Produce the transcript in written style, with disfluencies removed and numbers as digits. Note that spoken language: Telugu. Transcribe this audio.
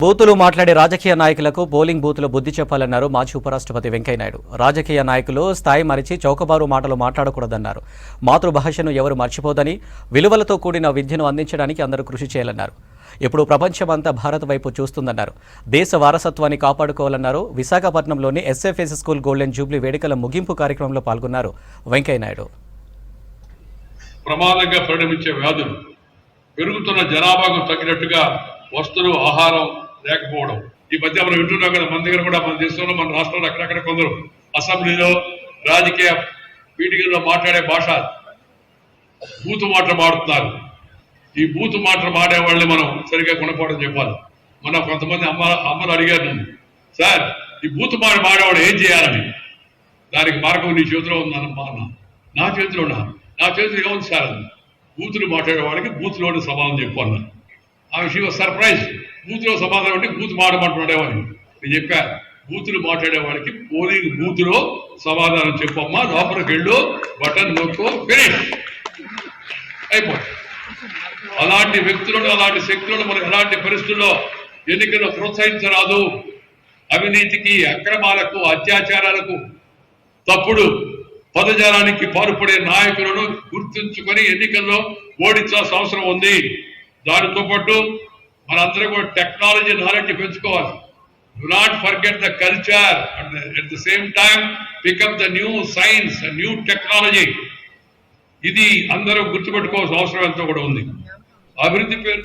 బూతులు మాట్లాడే రాజకీయ నాయకులకు పోలింగ్ బూతులు బుద్ధి చెప్పాలన్నారు మాజీ ఉపరాష్ట్రపతి వెంకయ్యనాయుడు. రాజకీయ నాయకులు స్థాయి మరిచి చౌకబారు మాటలు మాట్లాడకూడదన్నారు. మాతృభాషను ఎవరు మర్చిపోదని, విలువలతో కూడిన విద్యను అందించడానికి అందరూ కృషి చేయాలన్నారు. ఇప్పుడు ప్రపంచమంతా భారత్ వైపు చూస్తుందన్నారు. దేశ వారసత్వాన్ని కాపాడుకోవాలన్నారు. విశాఖపట్నంలోని ఎస్ఎఫ్ఎస్ స్కూల్ గోల్డెన్ జూబ్లీ వేడుకల ముగింపు కార్యక్రమంలో పాల్గొన్నారు వెంకయ్యనాయుడు. ప్రమాదంగా పరిణమించే వ్యాధులు, పెరుగుతున్న జనాభాకు తగినట్టుగా వస్తువులు, ఆహారం లేకపోవడం. ఈ మధ్య మనం వింటున్నాం కదా, మన దగ్గర కూడా, మన దేశంలో, మన రాష్ట్రంలో అక్కడక్కడ కొందరు అసెంబ్లీలో, రాజకీయ మీటింగ్లో మాట్లాడే భాష బూతు మాటలు మాడుతున్నారు. ఈ బూతు మాటలు మాడే వాళ్ళని మనం సరిగ్గా గుణపాఠం చెప్పాలి. మన కొంతమంది అమ్మలు అడిగారు, సార్ ఈ బూతు మాట మాడేవాడు ఏం చేయాలని. దానికి మార్గం నీ చేతిలో ఉందన్నమా అన్న. నా చేతిలో ఏముంది సార్? బూతులు మాట్లాడేవాడికి బూతులోని సమాధానం చెప్పాను. ఆ విషయం సర్ప్రైజ్. బూత్లో సమాధానం అంటే బూత్ మాట్లాడేవాడిని నేను చెప్పాను. బూతులు మాట్లాడేవాడికి పోలింగ్ బూత్లో సమాధానం చెప్పమ్మా, లోపలికి వెళ్ళు, బటన్ నొక్కు, ఫినిష్ అయిపోతుంది. అలాంటి వ్యక్తులను, అలాంటి శక్తులను మనం ఎలాంటి పరిస్థితుల్లో ఎన్నికల్లో ప్రోత్సహించరాదు. అవినీతికి, అక్రమాలకు, అత్యాచారాలకు, తప్పుడు పదజాలానికి పాల్పడే నాయకులను గుర్తుంచుకొని ఎన్నికల్లో ఓడించాల్సిన అవసరం ఉంది. దానితో పాటు మనందరూ కూడా టెక్నాలజీ నాలెడ్జ్ పెంచుకోవాలి. Do not forget the culture, at the same time pick up the new science, new technology. ఇది అందరూ గుర్తుపెట్టుకోవాల్సిన అవసరం ఎంతో కూడా ఉంది. అభివృద్ధి పేరు